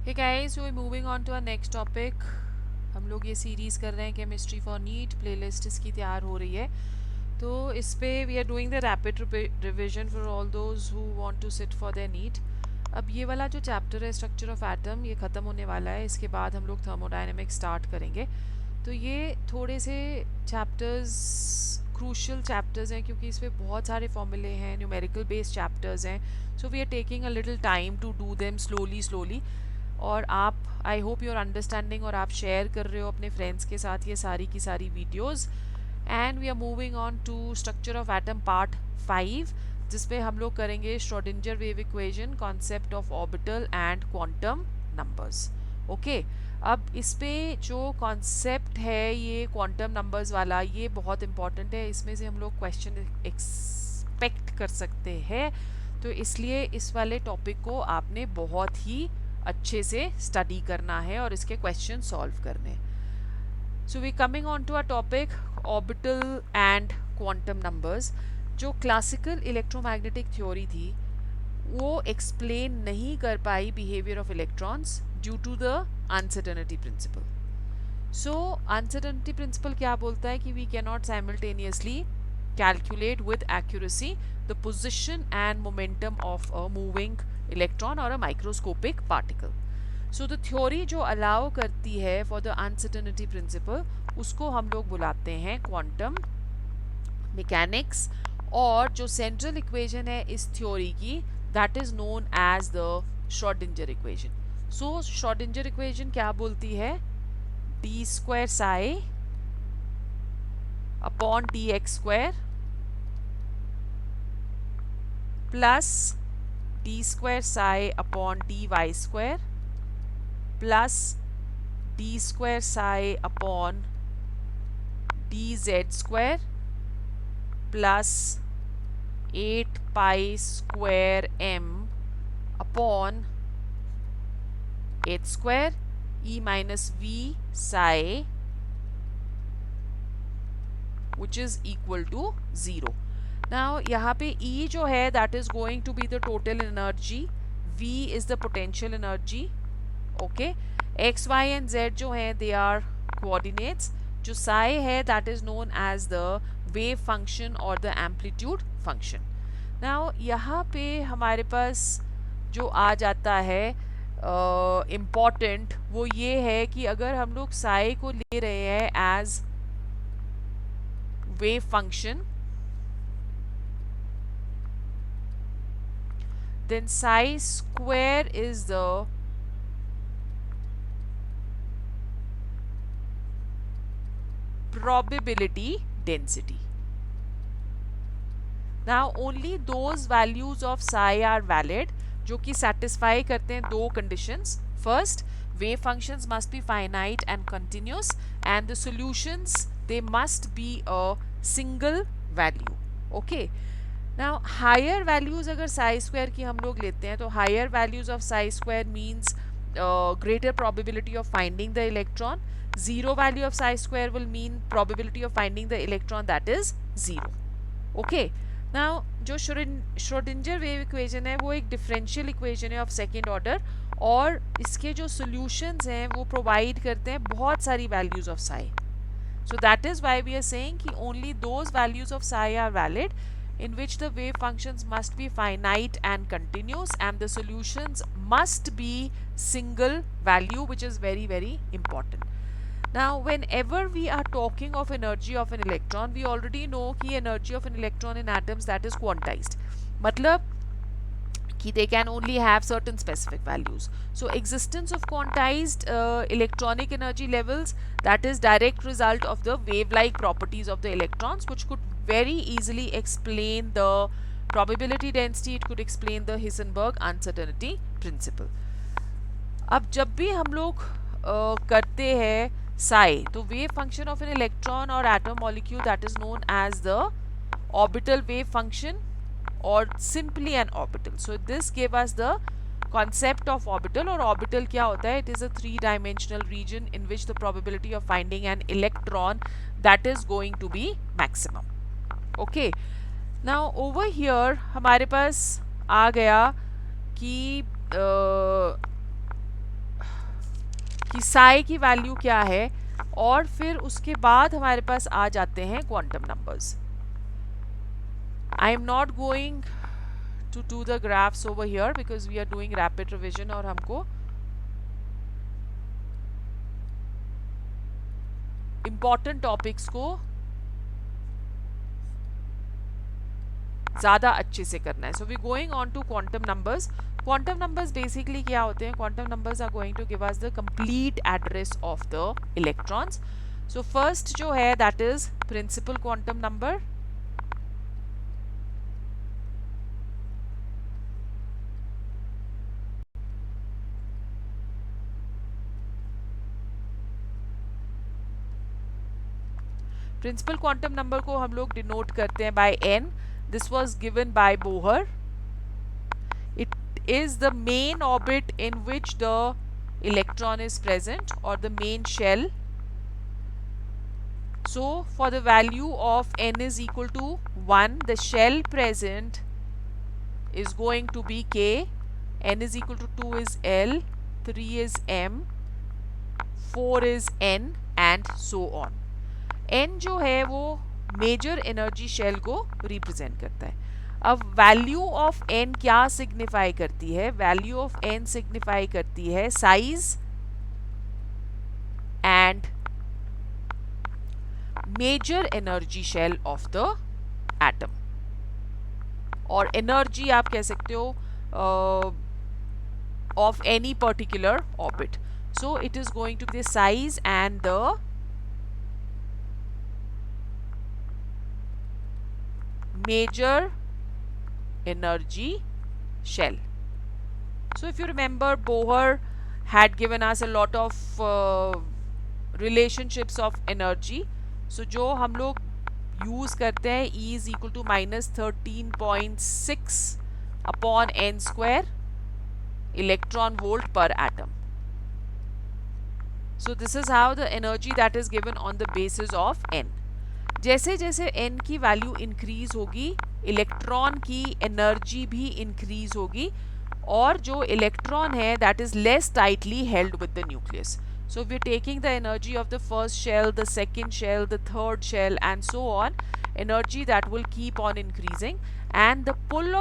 Hey guys, we moving on to a next topic. हम लोग ये सीरीज़ कर रहे हैं केमिस्ट्री फॉर नीट। प्लेलिस्ट इसकी तैयार हो रही है, तो इस पे we are doing the rapid revision for all those who want to sit for their NEET. अब ये वाला जो चैप्टर है स्ट्रक्चर ऑफ एटम, ये ख़त्म होने वाला है। इसके बाद हम लोग थर्मोडायनेमिक्स स्टार्ट करेंगे। तो ये थोड़े से चैप्टर्स क्रूशल चैप्टर्स हैं, क्योंकि इसमें बहुत सारे फॉर्मूले हैं, न्यूमेरिकल बेस्ड चैप्टर्स हैं। So we are taking a little time to do them slowly. और आप, आई होप यूर अंडरस्टैंडिंग, और आप शेयर कर रहे हो अपने फ्रेंड्स के साथ ये सारी की सारी videos. And we are moving on to structure of atom part 5, जिसपे हम लोग करेंगे Schrodinger wave equation, concept of orbital and quantum numbers. Okay, अब इस पे जो कॉन्सेप्ट है ये क्वांटम नंबर्स वाला, ये बहुत इंपॉर्टेंट है। इसमें से हम लोग क्वेश्चन एक्सपेक्ट कर सकते हैं, तो इसलिए इस वाले टॉपिक को आपने बहुत ही अच्छे से स्टडी करना है और इसके क्वेश्चन सॉल्व करने। So we coming on to a topic orbital and quantum numbers. जो क्लासिकल इलेक्ट्रोमैग्नेटिक थ्योरी थी वो एक्सप्लेन नहीं कर पाई behaviour of electrons due to the uncertainty principle. So uncertainty principle क्या बोलता है कि we can not simultaneously calculate with accuracy the position and momentum of a moving electron or a microscopic particle. So the theory जो allow करती है for the uncertainty principle, उसको हम लोग बुलाते हैं quantum mechanics। और जो central equation है इस theory की, that is known as the Schrodinger equation. So Schrodinger equation क्या बोलती है? d square psi upon dx square plus d square psi upon dy square plus d square psi upon dz square plus 8 pi square m upon h square e minus v psi, which is equal to 0. Now यहाँ पे E जो है that is going to be the total energy, V is the potential energy. Okay, X, Y and Z जो है they are coordinates. जो psi है that is known as the wave function or the amplitude function. Now यहाँ पे हमारे पास जो आ जाता है important, वो ये है कि अगर हम लोग psi को ले रहे हैं as wave function, then psi square is the probability density. Now only those values of psi are valid जो कि satisfy करते हैं दो conditions. First, wave functions must be finite and continuous, and the solutions, they must be a single value. Okay. Now higher values अगर psi square की हम लोग लेते हैं, तो higher values of psi square means greater probability of finding the electron. Zero value of psi square will mean probability of finding the electron, that is 0. Okay. Now जो Schrödinger wave equation है वो एक differential equation है of second order, और इसके जो solutions हैं वो प्रोवाइड करते हैं बहुत सारी values of psi. So that is why we are saying कि only those values of psi are valid in which the wave functions must be finite and continuous, and the solutions must be single value, which is very very important. Now whenever we are talking of energy of an electron, we already know कि energy of an electron in atoms, that is quantized. मतलब कि they can only have certain specific values. So existence of quantized electronic energy levels, that is direct result of the wave-like properties of the electrons, which could very easily explain the probability density. It could explain the Heisenberg uncertainty principle. अब जब भी हम लोग करते हैं psi, तो wave function of an electron or atom molecule, that is known as the orbital wave function or simply an orbital. So this gave us the concept of orbital. और orbital क्या होता है? It is a three-dimensional region in which the probability of finding an electron, that is going to be maximum. Okay. Now over here हमारे पास आ गया कि कि साई की value क्या है, और फिर उसके बाद हमारे पास आ जाते हैं quantum numbers. I am not going to do the graphs over here because we are doing rapid revision और हमको इंपॉर्टेंट टॉपिक्स को ज़्यादा अच्छे से करना है. So we going on to quantum numbers. Quantum numbers basically क्या होते हैं? Quantum numbers are going to give us the complete address of the electrons. So first जो है that is principal quantum number. Principal quantum number को हम लोग denote करते हैं by n. This was given by Bohr. It is the main orbit in which the electron is present or the main shell. So for the value of n is equal to 1, the shell present is going to be k. N is equal to 2 is L, 3 is M, 4 is N and so on. N जो है वो major energy shell को represent करता है. अब value of n क्या signify करती है? वैल्यू ऑफ n सिग्निफाई करती है size and major energy shell of the atom. और एनर्जी आप कह सकते हो of any particular orbit. So it is going to be the size and the major energy shell. So if you remember, Bohr had given us a lot of relationships of energy. So जो हम लोग use करते हैं, E is equal to -13.6 upon n square electron volt per atom. So this is how the energy that is given on the basis of n. जैसे जैसे n की value increase होगी, electron की एनर्जी भी increase होगी, और जो electron है that is less tightly held with the nucleus. So we are taking the energy of the first shell, the second shell, the third shell and so on. Energy that will keep on increasing and the pull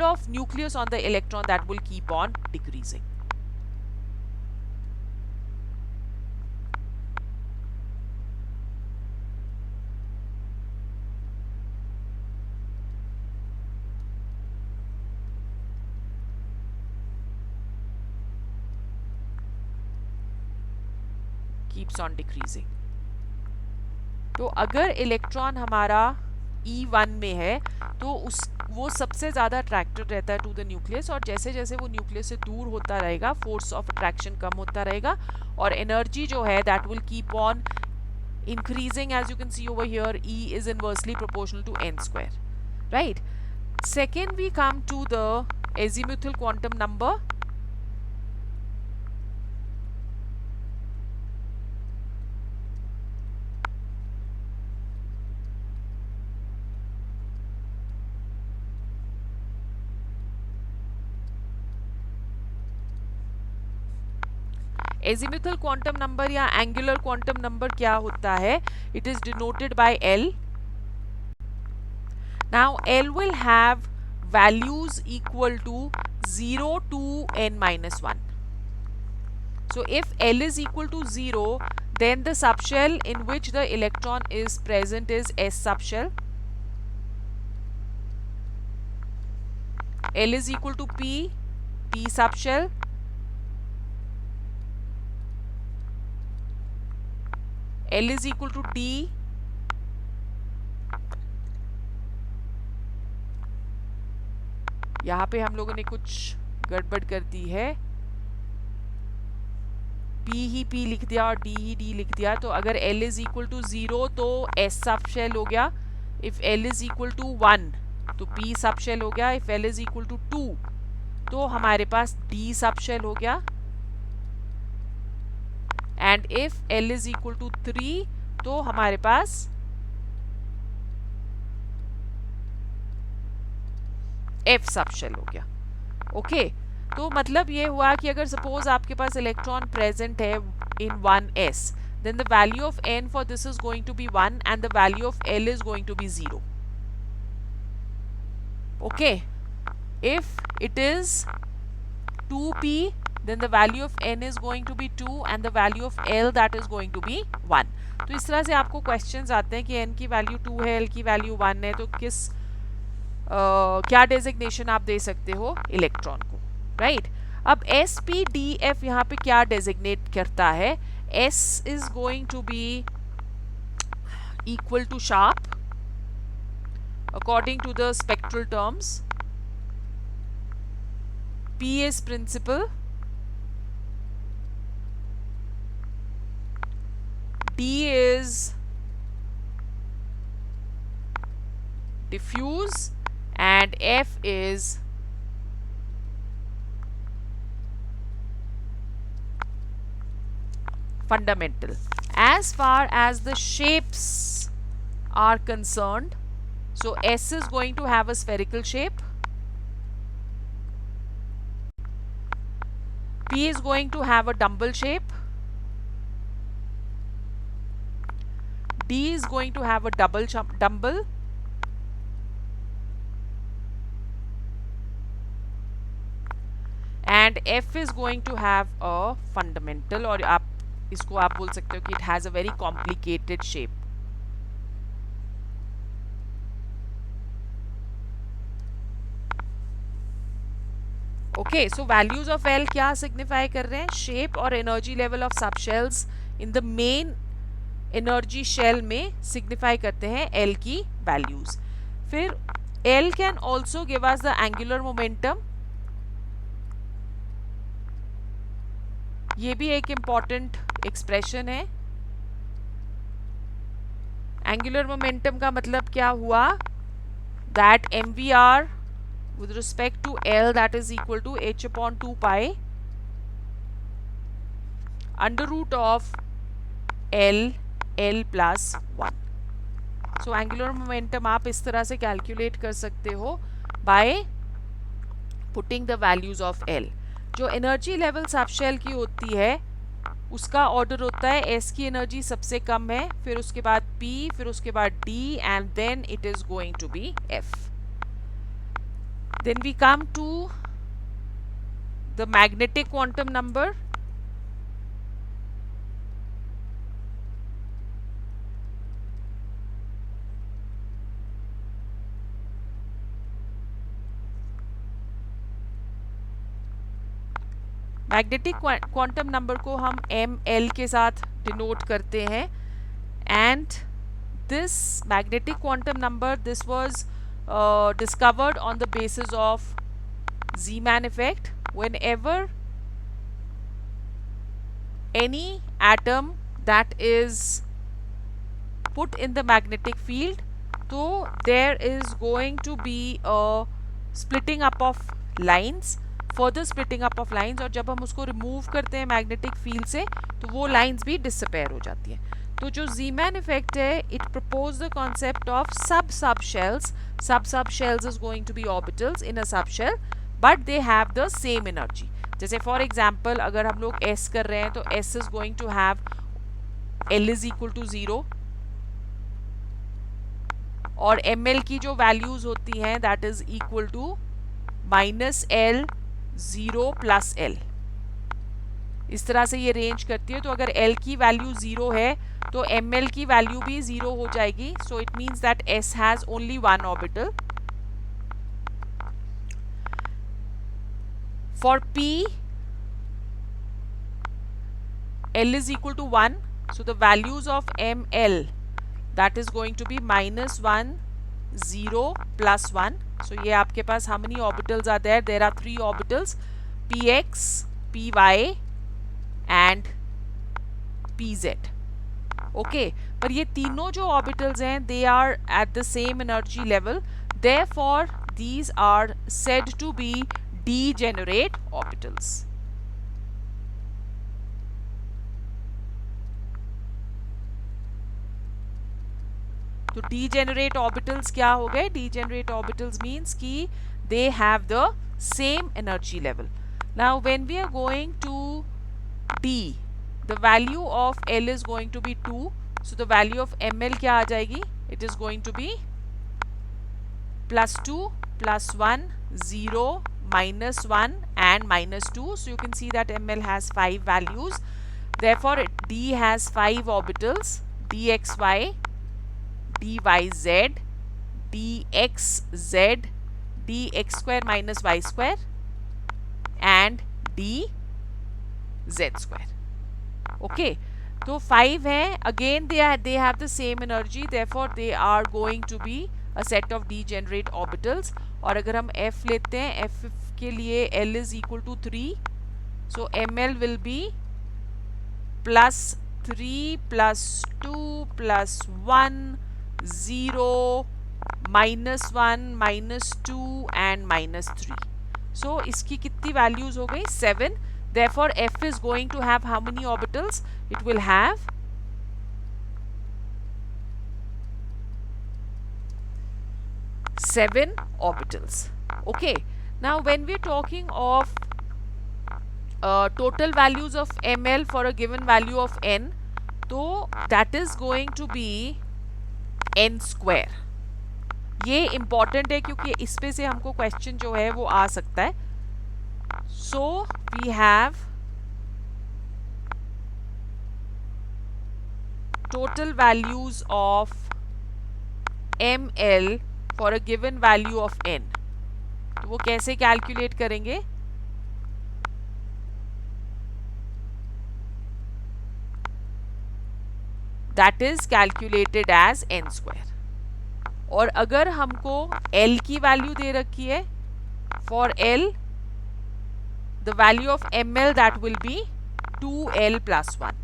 of nucleus on the electron that will keep on decreasing. keeps on decreasing. तो अगर electron हमारा E1 में है तो वो सबसे ज़्यादा attracted रहता है टू द न्यूक्लियस, और जैसे जैसे वो न्यूक्लियस से दूर होता रहेगा फोर्स ऑफ अट्रैक्शन कम होता रहेगा, और एनर्जी जो है that will keep on increasing. As you can see over here, E is inversely proportional to n square, right? Second, we come to the azimuthal quantum number. Azimuthal quantum number या angular quantum number क्या होता है? It is denoted by L. Now L will have values equal to 0 to n-1. So if L is equal to 0, then the subshell in which the electron is present is S subshell. L is equal to P subshell. L is equal to D. यहाँ पे हम लोगों ने कुछ गड़बड़ कर दी है, P ही P लिख दिया और D ही D लिख दिया. तो अगर L is equal to 0 तो S subshell हो गया. If L is equal to 1 तो P subshell हो गया. If L is equal to 2 तो हमारे पास D subshell हो गया. And if L is equal to 3 तो हमारे पास F सबशेल हो गया. ओके, तो मतलब ये हुआ कि अगर सपोज आपके पास इलेक्ट्रॉन प्रेजेंट है इन 1s, then the value of n for this is going to be 1 and the value of L is going to be 0. Okay, if it is 2p, then the value of n is going to be 2 and the value of L that is going to be 1. तो इस तरह से आपको questions आते हैं कि n की value 2 है, L की वैल्यू 1 है, तो क्या डेजिग्नेशन आप दे सकते हो इलेक्ट्रॉन को, राइट? अब एस पी डी एफ यहाँ पे क्या डेजिग्नेट करता है? S is going to be equal to sharp according to the spectral terms. P is principal, D is diffuse, and F is fundamental. As far as the shapes are concerned, so S is going to have a spherical shape, P is going to have a dumbbell shape, D is going to have a double dumbbell, and F is going to have a fundamental, और आप इसको आप बोल सकते हो कि it has a very complicated shape. Okay, so values of L क्या signify कर रहे हैं? Shape और energy level of subshells in the main energy shell में signify करते हैं L की values. फिर L can also give us the angular momentum. ये भी एक important expression है. Angular momentum का मतलब क्या हुआ? That MVR with respect to L that is equal to h upon 2 pi under root of L plus 1. So angular momentum आप इस तरह से calculate कर सकते हो by putting the values of L. जो energy level subshell की होती है उसका ऑर्डर होता है S की एनर्जी सबसे कम है, फिर उसके बाद P, फिर उसके बाद D and then it is going to be F. Then we come to the magnetic quantum number. Magnetic quantum number को हम ml के साथ डिनोट करते हैं, and this magnetic quantum number this was discovered on the basis of Zeeman effect. Whenever any atom that is put in the magnetic field, so there is going to be a splitting up of lines, further splitting up of lines, और जब हम उसको remove करते हैं magnetic field से तो वो lines भी disappear हो जाती हैं. तो जो Zeeman effect है, it proposed the concept of subshells. Subshells is going to be orbitals in a subshell, but they have the same energy. जैसे for example अगर हम लोग S कर रहे हैं तो S is going to have L is equal to 0, और ml की जो values होती हैं that is equal to minus L 0 plus L. इस तरह से ये रेंज करती है. तो अगर L की वैल्यू 0 है तो ml की वैल्यू भी 0 हो जाएगी. So it means that S has only one orbital. For P L is equal to 1, so the values of ml that is going to be minus 1 0 plus 1. so ये आपके पास how many orbitals are there? There are 3 orbitals, px, py and pz. Okay, पर ये तीनों जो orbitals हैं they are at the same energy level, therefore these are said to be degenerate orbitals. तो degenerate orbitals क्या हो गए? Degenerate orbitals means कि they have the same energy level. Now when we are going to D, the value of L is going to be 2. So the value of ml क्या आ जाएगी? It is going to be +2, +1, 0, -1 and -2. So you can see that ml has 5 values. Therefore D has 5 orbitals: dxy, dyz, dxz, dx square minus y square and dz square. Okay, तो 5 है. Again they have the same energy, therefore they are going to be a set of degenerate orbitals. और अगर हम f लेते हैं, f के लिए L is equal to 3, so ml will be +3 +2 +1 0 -1 -2 and -3. So इसकी कितनी values हो गई? 7. Therefore f is going to have how many orbitals? It will have 7 orbitals. Okay, now when we're talking of total values of ml for a given value of n, तो that is going to be n square. ये important है क्योंकि इस पे से हमको question जो है वो आ सकता है. So we have total values of ml for a given value of n. तो वो कैसे calculate करेंगे? That is calculated as n square. और अगर हमको L की वैल्यू दे रखी है, for L the value of ml that will be 2L + 1.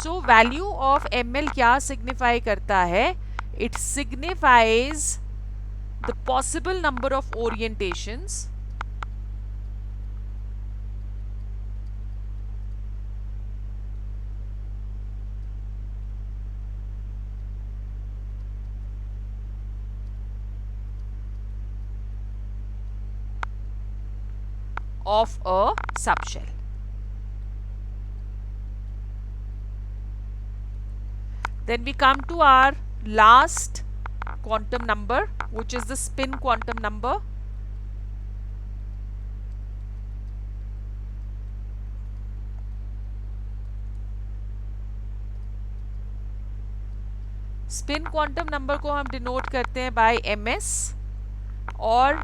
So value of ml क्या signify करता है? It signifies the possible number of orientations of a subshell. Then we come to our last quantum number, which is the spin quantum number. Spin quantum number को हम denote करते हैं by ms, और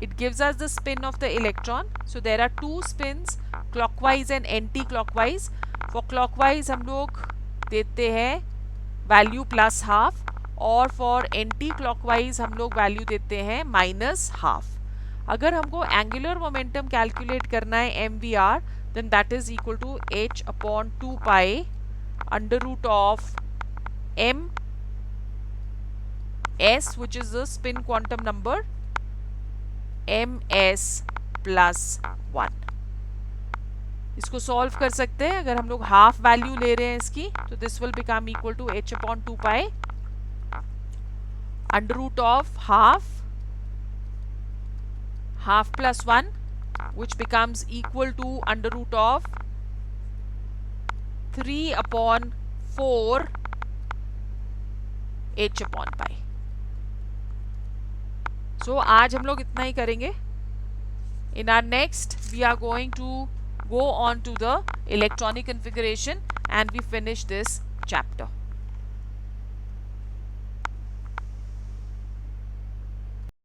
it gives us the spin of the electron. So there are two spins, clockwise and anti-clockwise. For clockwise हम लोग देते हैं value +½ और for anti-clockwise हम लोग value देते हैं -½ अगर हमको angular momentum calculate करना है mvr, then that is equal to h/2 pi √ m s, which is the spin quantum number, ms + 1. इसको सॉल्व कर सकते हैं. अगर हम लोग हाफ वैल्यू ले रहे हैं इसकी, तो this will become equal to h/2 pi √ half + 1, which becomes equal to √ 3/4 h/pi. So आज हम लोग इतना ही करेंगे. In our next we are going to go on to the electronic configuration and we finish this chapter.